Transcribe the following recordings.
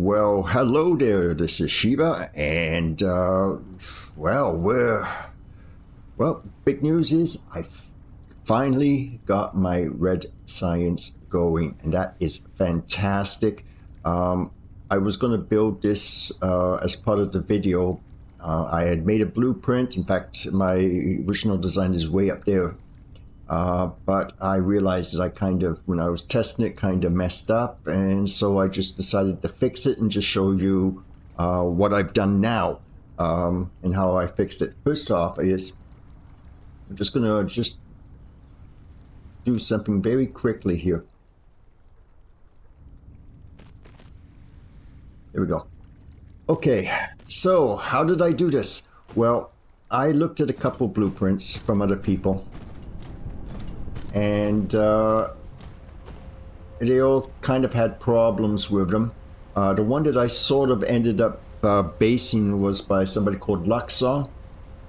Well, hello there. This is Shiva, and big news is I finally got my red science going, and that is fantastic. I was going to build this as part of the video. I had made a blueprint. In fact, my original design is way up there. But I realized that when I was testing it, kind of messed up. And so I just decided to fix it and just show you what I've done now and how I fixed it. First off, I'm just going to do something very quickly here. There we go. Okay, so how did I do this? Well, I looked at a couple blueprints from other people. And they all kind of had problems with them. The one that I sort of ended up basing was by somebody called Roxy,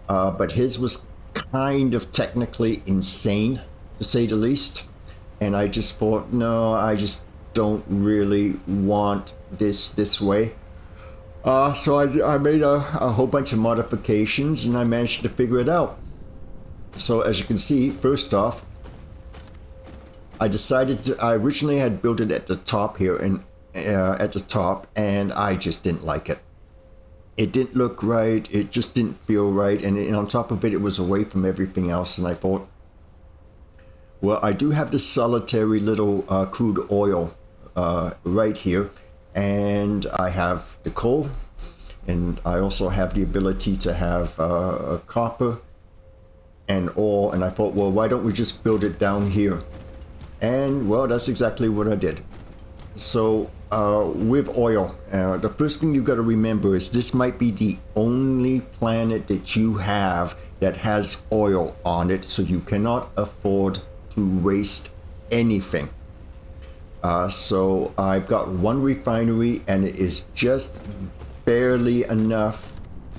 but his was kind of technically insane, to say the least. And I just thought, no, I just don't really want this way. So I made a whole bunch of modifications, and I managed to figure it out. So as you can see, first off, I originally had built it at the top here, and and I just didn't like it. It didn't look right, it just didn't feel right, and on top of it, it was away from everything else, and I thought, well, I do have this solitary little crude oil right here, and I have the coal, and I also have the ability to have copper and ore, and I thought, well, why don't we just build it down here? And well, that's exactly what I did. So with oil, the first thing you got to remember is this might be the only planet that you have that has oil on it, so you cannot afford to waste anything. So I've got one refinery, and it is just barely enough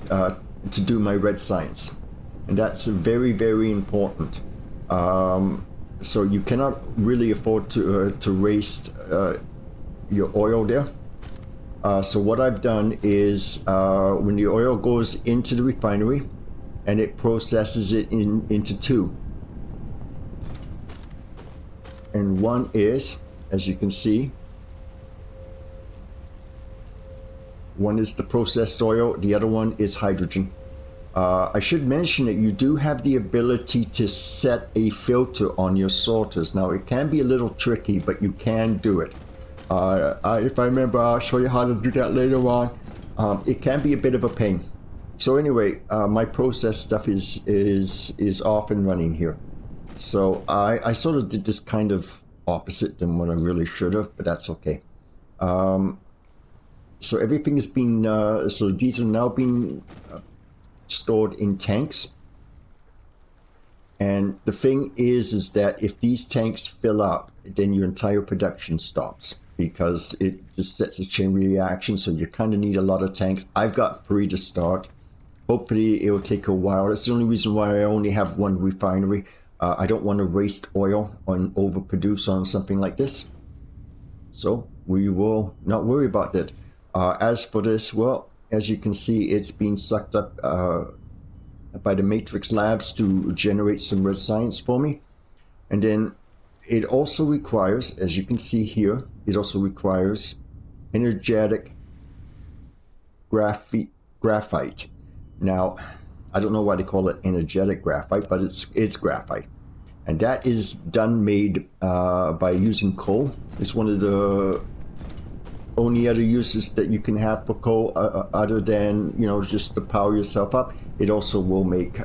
to do my red science, and that's very, very important. So you cannot really afford to waste your oil there. So what I've done is when the oil goes into the refinery, and it processes it into two. And one is, as you can see, one is the processed oil, the other one is hydrogen. I should mention that you do have the ability to set a filter on your sorters. Now, it can be a little tricky, but you can do it. If I remember, I'll show you how to do that later on. It can be a bit of a pain. So anyway, my process stuff is off and running here. So I sort of did this kind of opposite than what I really should have, but that's okay. So everything has been, so these are now being stored in tanks, and the thing is that if these tanks fill up, then your entire production stops, because it just sets a chain reaction. So you kind of need a lot of tanks. I've got 3 to start. Hopefully it'll take a while. That's the only reason why I only have one refinery. I don't want to waste oil and overproduce on something like this, so we will not worry about that. As for this, well, as you can see, it's being sucked up by the Matrix Labs to generate some red science for me. And then it also requires, as you can see here, it also requires energetic graphite. Now, I don't know why they call it energetic graphite, but it's graphite. And that is made by using coal. It's one of the only other uses that you can have for coal, other than, just to power yourself up. It also will make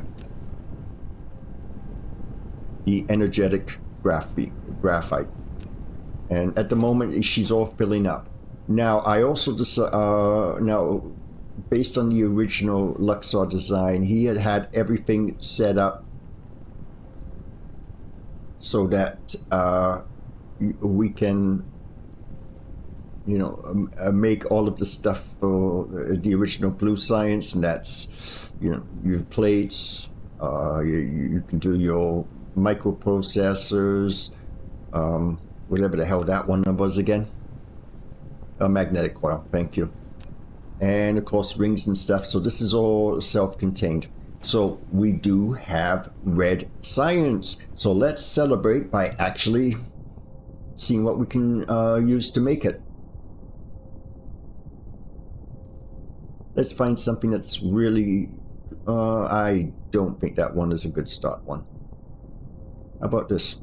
the energetic graphite. And at the moment, she's all filling up. Now, I also based on the original Luxor design, he had everything set up so that we can make all of the stuff for the original blue science, and that's, your plates, you can do your microprocessors, whatever the hell that one was again. A magnetic coil, thank you. And of course rings and stuff, so this is all self-contained. So we do have red science. So let's celebrate by actually seeing what we can use to make it. Let's find something that's really... I don't think that one is a good start one. How about this?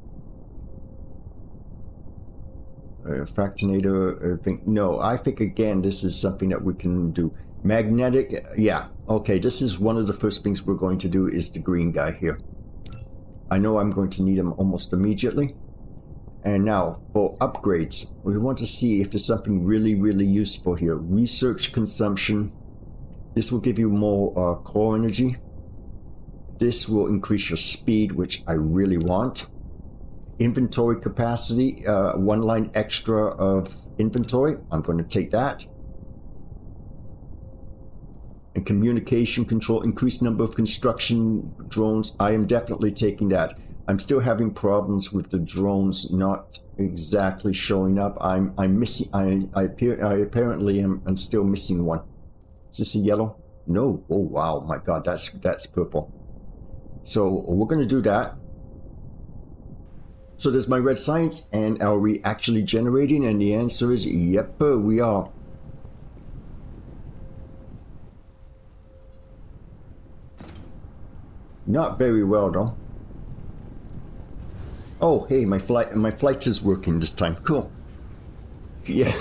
Fractionator, I think... No, I think again this is something that we can do. Magnetic, yeah. Okay, this is one of the first things we're going to do is the green guy here. I know I'm going to need him almost immediately. And now, for upgrades, we want to see if there's something really, really useful here. Research consumption. This will give you more core energy. This will increase your speed, which I really want. Inventory capacity, 1 line extra of inventory. I'm going to take that. And communication control, increased number of construction drones. I am definitely taking that. I'm still having problems with the drones not exactly showing up. I'm missing. I apparently am still missing one. Is this a yellow? No. Oh wow, my God, that's purple. So we're going to do that. So there's my red science, and are we actually generating? And the answer is yep, we are. Not very well though. Oh, hey, my flight is working this time. Cool. Yeah.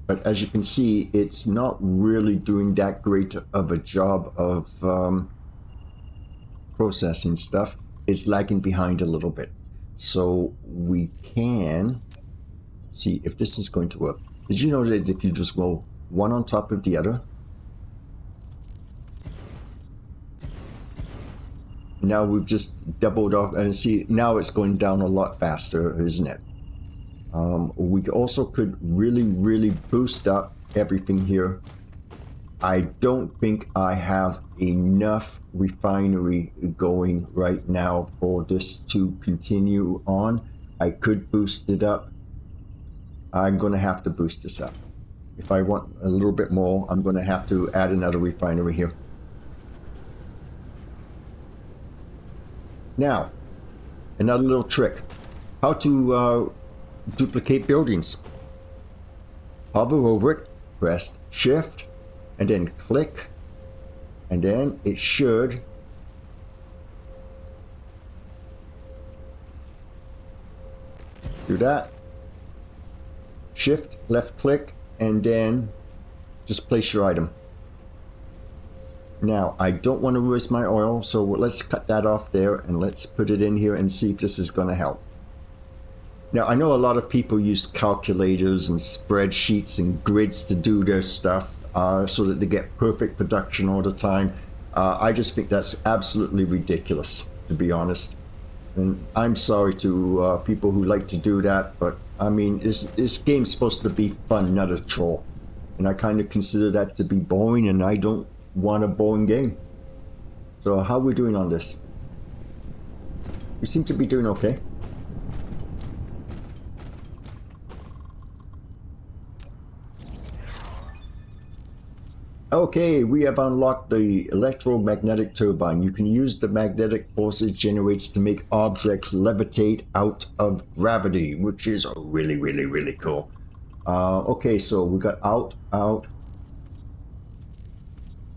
But as you can see, it's not really doing that great of a job of processing stuff. It's lagging behind a little bit. So we can see if this is going to work. Did you know that if you just go one on top of the other, now we've just doubled off, and see now it's going down a lot faster, isn't it? We also could really boost up everything here. I don't think I have enough refinery going right now for this to continue on. I could boost it up. I'm going to have to boost this up. If I want a little bit more, I'm going to have to add another refinery here. Now, another little trick. How to duplicate buildings. Hover over it, press shift, and then click, and then it should do that. Shift, left click, and then just place your item. Now, I don't want to waste my oil, so let's cut that off there and let's put it in here and see if this is going to help. Now, I know a lot of people use calculators and spreadsheets and grids to do their stuff so that they get perfect production all the time. I just think that's absolutely ridiculous, to be honest. And I'm sorry to people who like to do that, but I mean, this game's supposed to be fun, not a chore. And I kind of consider that to be boring, and I don't want a boring game. So how are we doing on this? We seem to be doing okay. Okay, we have unlocked the electromagnetic turbine. You can use the magnetic force it generates to make objects levitate out of gravity, which is really cool. Okay, so we got out.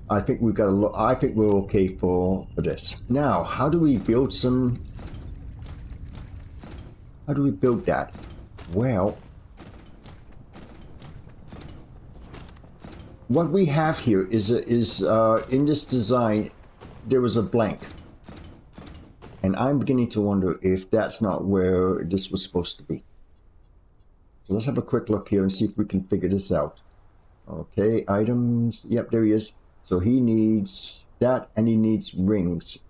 I think we've got a I think we're okay for this. Now, how do we build some? How do we build that? Well, what we have here is in this design, there was a blank. And I'm beginning to wonder if that's not where this was supposed to be. So let's have a quick look here and see if we can figure this out. Okay, items. Yep, there he is. So he needs that, and he needs rings.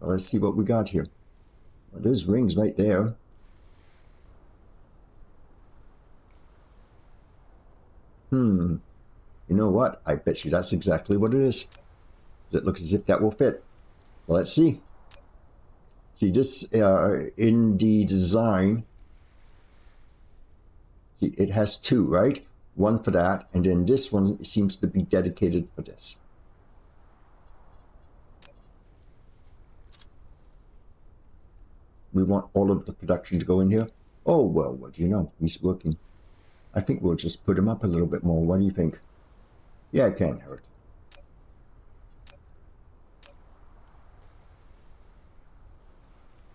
Well, let's see what we got here. Well, there's rings right there. You know what? I bet you that's exactly what it is. It looks as if that will fit. Well, let's see. See, this in the design, See, it has two, right? One for that, and then this one seems to be dedicated for this. We want all of the production to go in here. Oh, well, what do you know? He's working. I think we'll just put him up a little bit more. What do you think? Yeah, it can't hurt.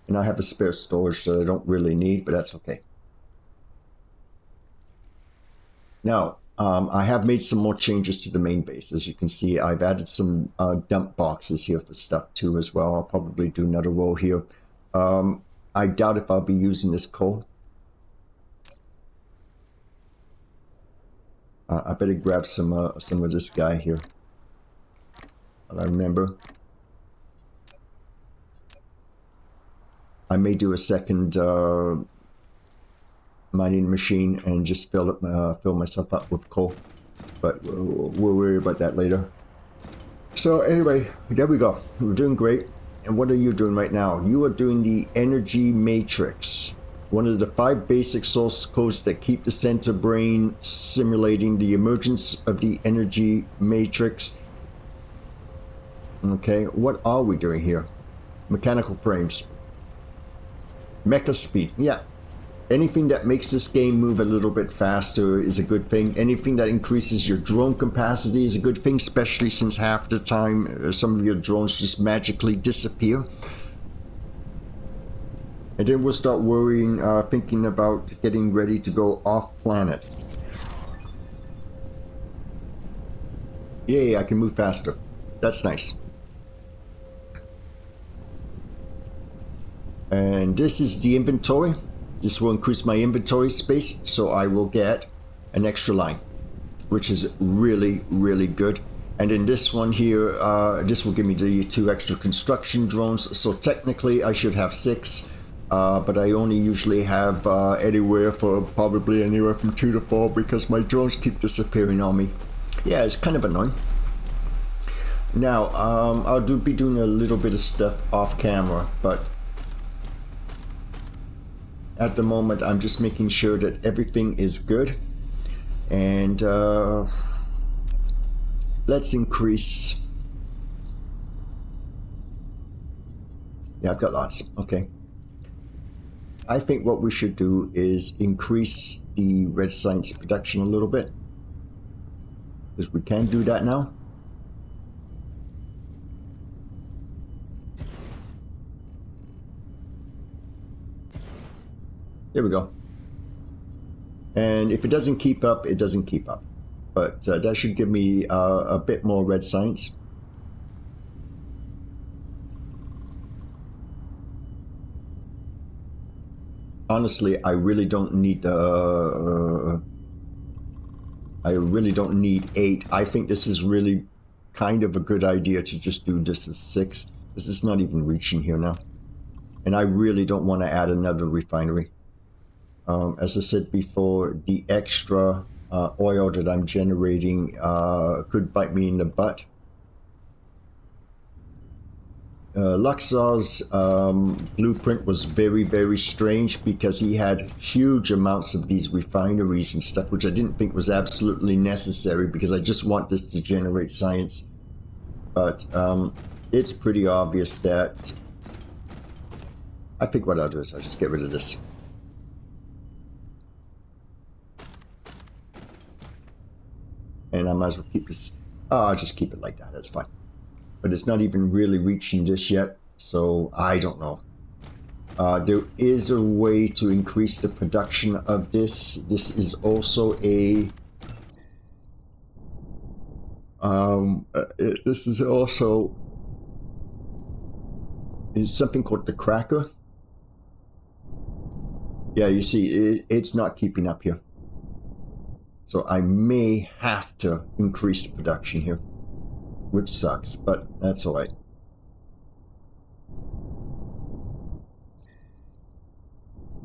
And I have a spare storage that I don't really need, but that's okay. Now, I have made some more changes to the main base. As you can see, I've added some dump boxes here for stuff too as well. I'll probably do another row here. I doubt if I'll be using this coal. I better grab some of this guy here. I remember. I may do a second mining machine and just fill myself up with coal, but we'll worry about that later. So anyway, there we go. We're doing great. And what are you doing right now? You are doing the energy matrix, one of the 5 basic source codes that keep the center brain simulating the emergence of the energy matrix. Okay, what are we doing here? Mechanical frames. Mecha speed, yeah. Anything that makes this game move a little bit faster is a good thing. Anything that increases your drone capacity is a good thing, especially since half the time some of your drones just magically disappear. And then we'll start worrying, thinking about getting ready to go off planet. Yay, I can move faster. That's nice. And this is the inventory. This will increase my inventory space, so I will get an extra line, which is really, really good. And in this one here, this will give me the 2 extra construction drones. So technically I should have 6, but I only usually have anywhere from 2 to 4 because my drones keep disappearing on me. Yeah, it's kind of annoying. Now, I'll be doing a little bit of stuff off camera, but at the moment, I'm just making sure that everything is good. And let's increase. Yeah, I've got lots. Okay. I think what we should do is increase the red science production a little bit, because we can do that now. There we go. And if it doesn't keep up, it doesn't keep up. But that should give me a bit more red science. Honestly, I really don't need I really don't need 8. I think this is really kind of a good idea to just do this as 6. This is not even reaching here now. And I really don't want to add another refinery. As I said before, the extra oil that I'm generating could bite me in the butt. Luxor's blueprint was very, very strange because he had huge amounts of these refineries and stuff, which I didn't think was absolutely necessary because I just want this to generate science. But it's pretty obvious that I think what I'll do is I'll just get rid of this. And I might as well keep this. I'll just keep it like that. That's fine. But it's not even really reaching this yet, so I don't know. There is a way to increase the production of this. This is also a. This is also. It's something called the cracker. Yeah, you see, it's not keeping up here. So I may have to increase the production here, which sucks, but that's all right.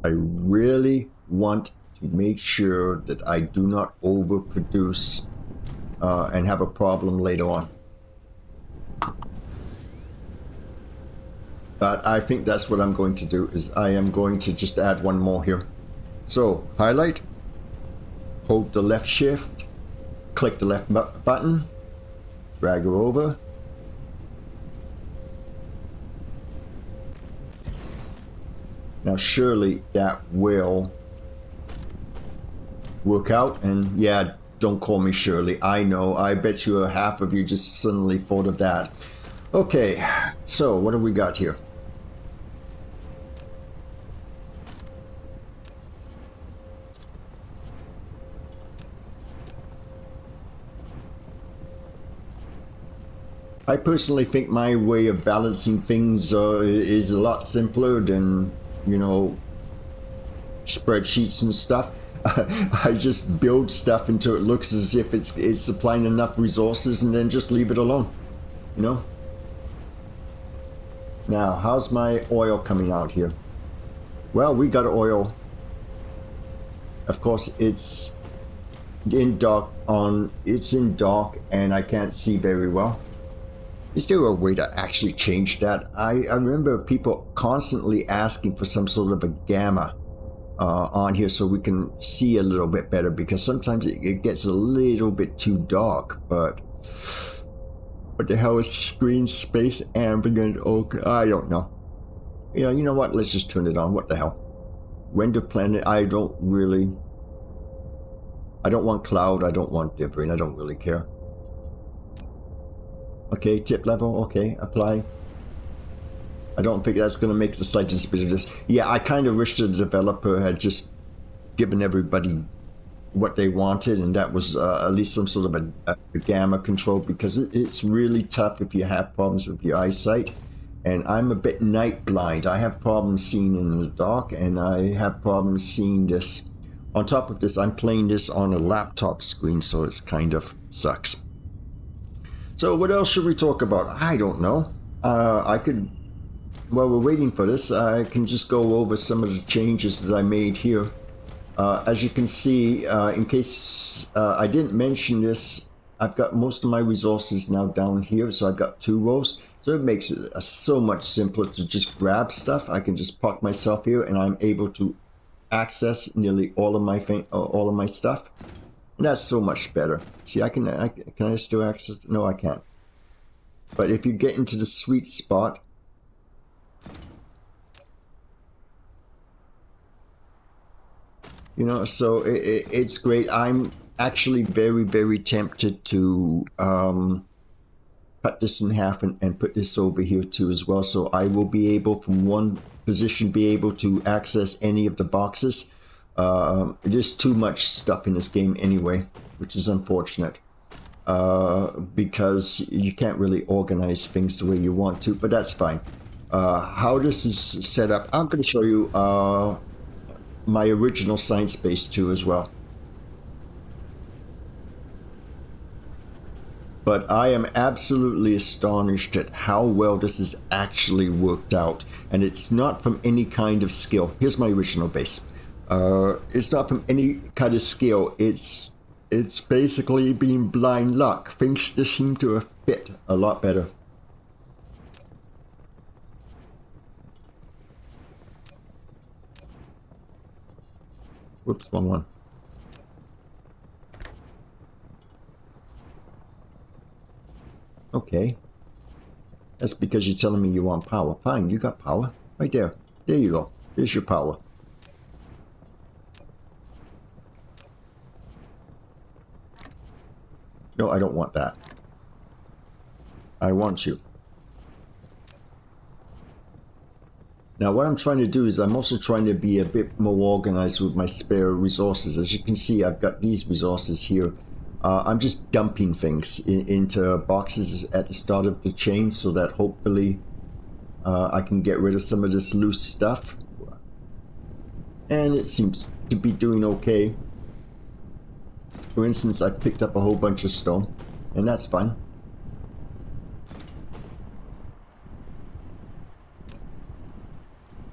I really want to make sure that I do not overproduce and have a problem later on. But I think that's what I'm going to do, is I am going to just add one more here. So, highlight. hold the left shift, click the left button, drag her over. Now surely that will work out, and yeah, don't call me Shirley. I know, I bet you half of you just suddenly thought of that. Okay, so what do we got here? I personally think my way of balancing things is a lot simpler than, you know, spreadsheets and stuff. I just build stuff until it looks as if it's supplying enough resources and then just leave it alone, you know? Now, how's my oil coming out here? Well, we got oil. Of course, it's in dark and I can't see very well. Is there a way to actually change that? I remember people constantly asking for some sort of a gamma on here so we can see a little bit better, because sometimes it gets a little bit too dark. But what the hell is screen space ambient? Okay, I don't know. You know what? Let's just turn it on. What the hell? Render planet. I don't want cloud. I don't want different. I don't really care. Okay, tip level. Okay, apply. I don't think that's going to make the slightest bit of this. Yeah, I kind of wish the developer had just given everybody what they wanted, and that was at least some sort of a gamma control, because it's really tough if you have problems with your eyesight. And I'm a bit night blind. I have problems seeing in the dark, and I have problems seeing this. On top of this, I'm playing this on a laptop screen, so it's kind of sucks. So what else should we talk about? I don't know. While we're waiting for this, I can just go over some of the changes that I made here. As you can see, in case I didn't mention this, I've got most of my resources now down here, so I've got 2 rows. So it makes it so much simpler to just grab stuff. I can just park myself here, and I'm able to access nearly all of my stuff. And that's so much better. See, can I still access? No, I can't. But if you get into the sweet spot, you know, so it's great. I'm actually very, very tempted to cut this in half and put this over here too as well. So I will be able, from one position, be able to access any of the boxes. There's too much stuff in this game anyway, which is unfortunate. Because you can't really organize things the way you want to, but that's fine. How this is set up, I'm going to show you my original science base too as well. But I am absolutely astonished at how well this is actually worked out, and it's not from any kind of skill. Here's my original base. It's not from any kind of skill. It's basically been blind luck. Things just seem to have fit a lot better. Whoops, wrong one. Okay. That's because you're telling me you want power. Fine, you got power. Right there. There you go. There's your power. No, I don't want that. I want you. Now what I'm trying to do is I'm also trying to be a bit more organized with my spare resources. As you can see, I've got these resources here. I'm just dumping things into boxes at the start of the chain so that hopefully I can get rid of some of this loose stuff. And it seems to be doing okay. For instance, I picked up a whole bunch of stone, and that's fine.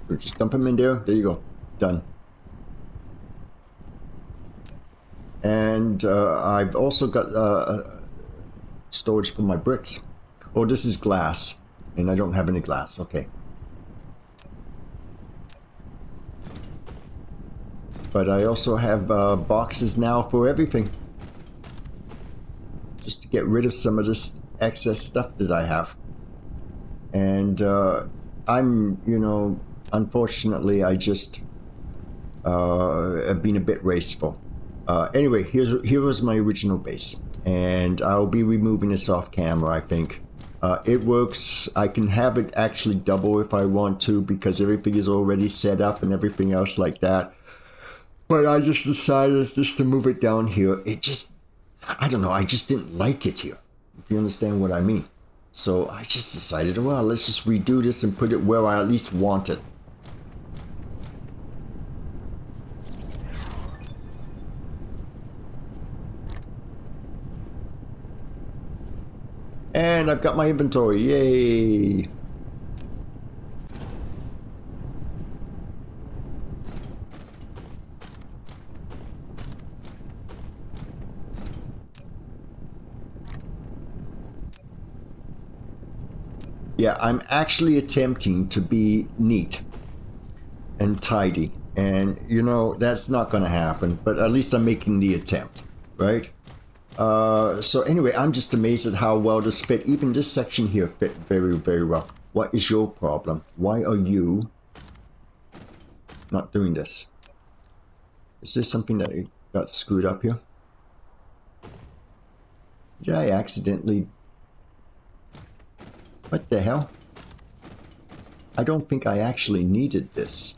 So just dump them in there. There you go. Done. And I've also got storage for my bricks. Oh, this is glass, and I don't have any glass. Okay. But I also have boxes now for everything. Just to get rid of some of this excess stuff that I have. And I'm, you know, unfortunately, I just have been a bit wasteful. Anyway, here was my original base. And I'll be removing this off camera, I think. It works. I can have it actually double if I want to, because everything is already set up and everything else like that. But I just decided just to move it down here. It just, I don't know, I just didn't like it here, if you understand what I mean. So I just decided, well, let's just redo this and put it where I at least want it. And I've got my inventory, yay! Yeah, I'm actually attempting to be neat and tidy. And, you know, that's not going to happen. But at least I'm making the attempt, right? So anyway, I'm just amazed at how well this fit. Even this section here fit very, very well. What is your problem? Why are you not doing this? Is this something that got screwed up here? Did I accidentally... What the hell? I don't think I actually needed this.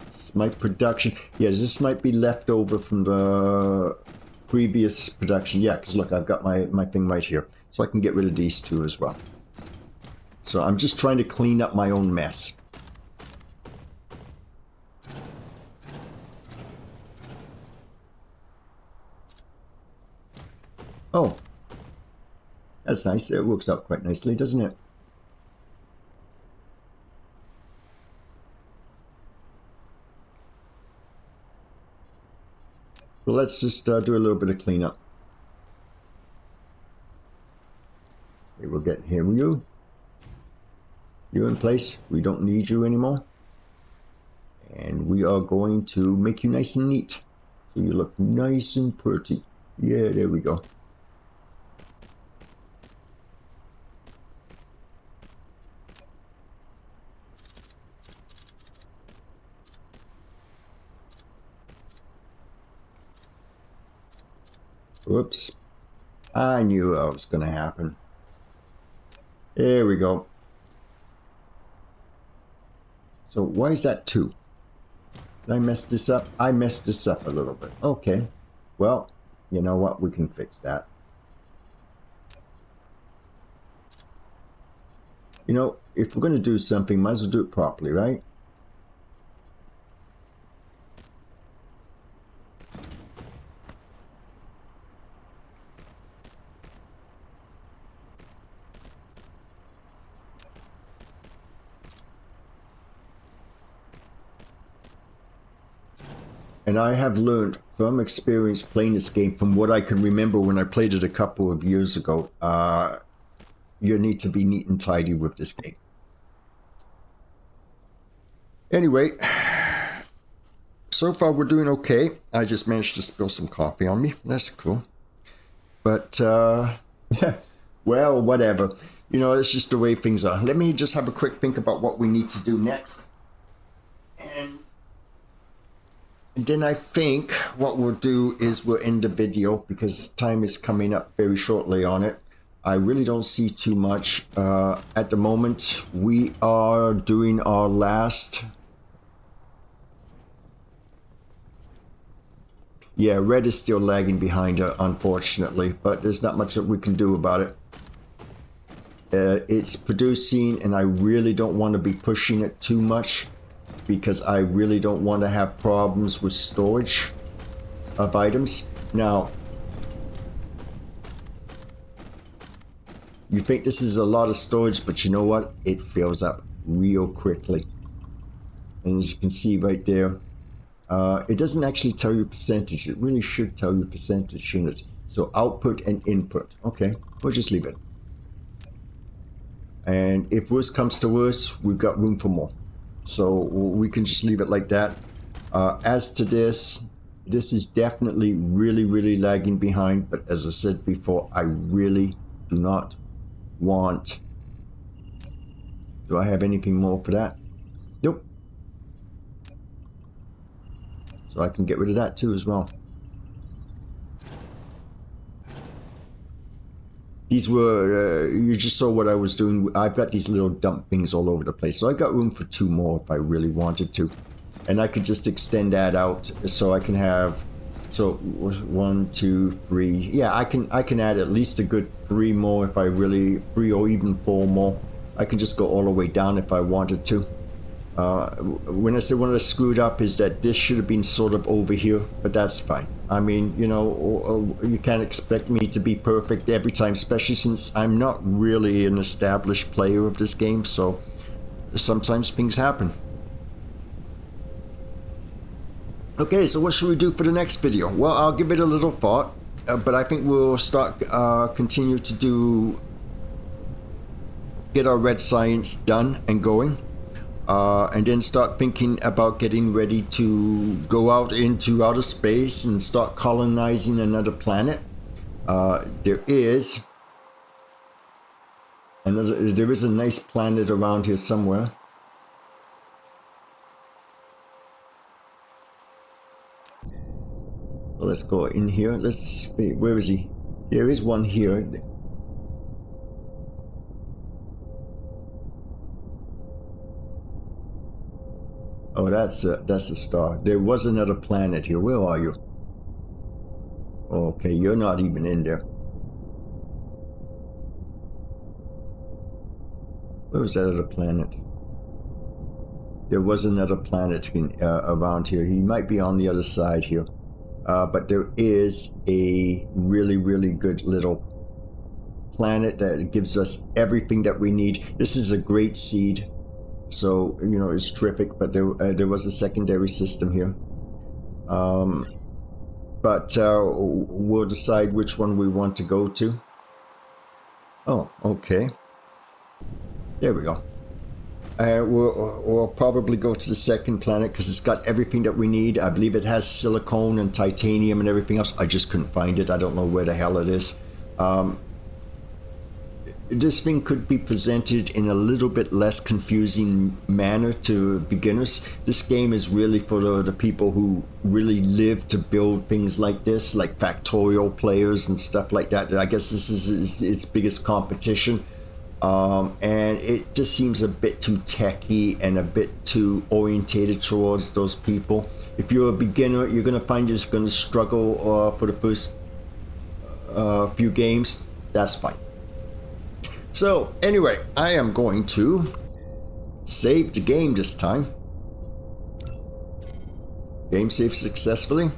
It's my production. Yeah, this might be left over from the previous production. Yeah, because look, I've got my thing right here. So I can get rid of these two as well. So I'm just trying to clean up my own mess. Oh. That's nice. It works out quite nicely, doesn't it? Well, let's just do a little bit of cleanup. Okay, we'll get here with you. You in place. We don't need you anymore. And we are going to make you nice and neat. So you look nice and pretty. Yeah, there we go. Whoops. I knew that was going to happen. There we go. So why is that 2? Did I mess this up? I messed this up a little bit. Okay. Well, you know what? We can fix that. You know, if we're going to do something, might as well do it properly, right? And I have learned from experience playing this game, from what I can remember when I played it a couple of years ago, you need to be neat and tidy with this game. Anyway, so far we're doing okay. I just managed to spill some coffee on me. That's cool. But, yeah, well, whatever. You know, it's just the way things are. Let me just have a quick think about what we need to do next. And then I think what we'll do is we'll end the video because time is coming up very shortly on it. I really don't see too much. At the moment, we are doing our last... Yeah, red is still lagging behind, unfortunately, but there's not much that we can do about it. It's producing, and I really don't want to be pushing it too much, because I really don't want to have problems with storage of items. Now, you think this is a lot of storage, but you know what? It fills up real quickly. And as you can see right there, it doesn't actually tell you percentage. It really should tell you percentage, shouldn't it? So output and input. Okay, we'll just leave it. And if worse comes to worse, we've got room for more. So we can just leave it like that. As to this is definitely really lagging behind, but as I said before, I really do not want... Do I have anything more for that? Nope. So I can get rid of that too as well. These were, you just saw what I was doing. I've got these little dump things all over the place. So I got room for 2 more if I really wanted to. And I could just extend that out so I can have, so 1, 2, 3. Yeah, I can add at least a good 3 more if I really, 3 or even 4 more. I can just go all the way down if I wanted to. When I say what I screwed up is that this should have been sort of over here, but that's fine. I mean, you know, you can't expect me to be perfect every time, especially since I'm not really an established player of this game, so sometimes things happen. Okay, so what should we do for the next video? Well, I'll give it a little thought, but I think we'll start, continue to get our red science done and going. And then start thinking about getting ready to go out into outer space and start colonizing another planet. There is a nice planet around here somewhere. Well, let's go in here. Let's wait, where is he? There is one here. Oh, that's a star. There was another planet here. Where are you? Okay, you're not even in there. Where was that other planet? There was another planet around here. He might be on the other side here. But there is a really good little planet that gives us everything that we need. This is a great seed. So, you know, it's terrific, but there was a secondary system here. But we'll decide which one we want to go to. Oh, okay. There we go. We'll probably go to the second planet because it's got everything that we need. I believe it has silicone and titanium and everything else. I just couldn't find it. I don't know where the hell it is. This thing could be presented in a little bit less confusing manner to beginners. This game is really for the people who really live to build things like this, like factorial players and stuff like that. I guess this is its biggest competition. And it just seems a bit too techy and a bit too orientated towards those people. If you're a beginner, you're going to find you're going to struggle for the first few games. That's fine. So, anyway, I am going to save the game this time. Game saved successfully.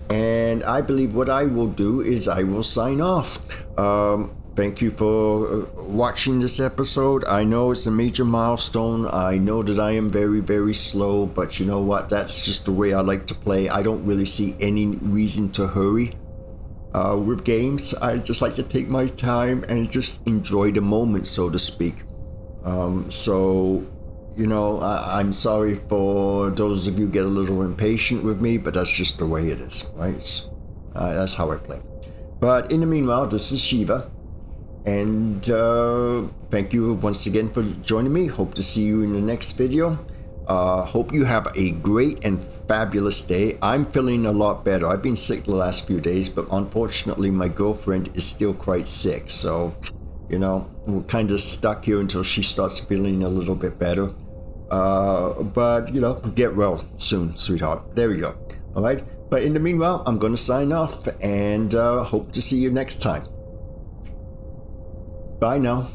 And I believe what I will do is I will sign off. Thank you for watching this episode. I know it's a major milestone. I know that I am very slow, but you know what? That's just the way I like to play. I don't really see any reason to hurry. With games, I just like to take my time and just enjoy the moment, so to speak. So, you know, I'm sorry for those of you who get a little impatient with me, but that's just the way it is, right? That's how I play. But in the meanwhile, this is Shiva, and thank you once again for joining me. Hope to see you in the next video. Hope you have a great and fabulous day. I'm feeling a lot better. I've been sick the last few days, but unfortunately my girlfriend is still quite sick. So, you know, we're kind of stuck here until she starts feeling a little bit better. But, you know, get well soon, sweetheart. There we go. All right. But in the meanwhile, I'm going to sign off and hope to see you next time. Bye now.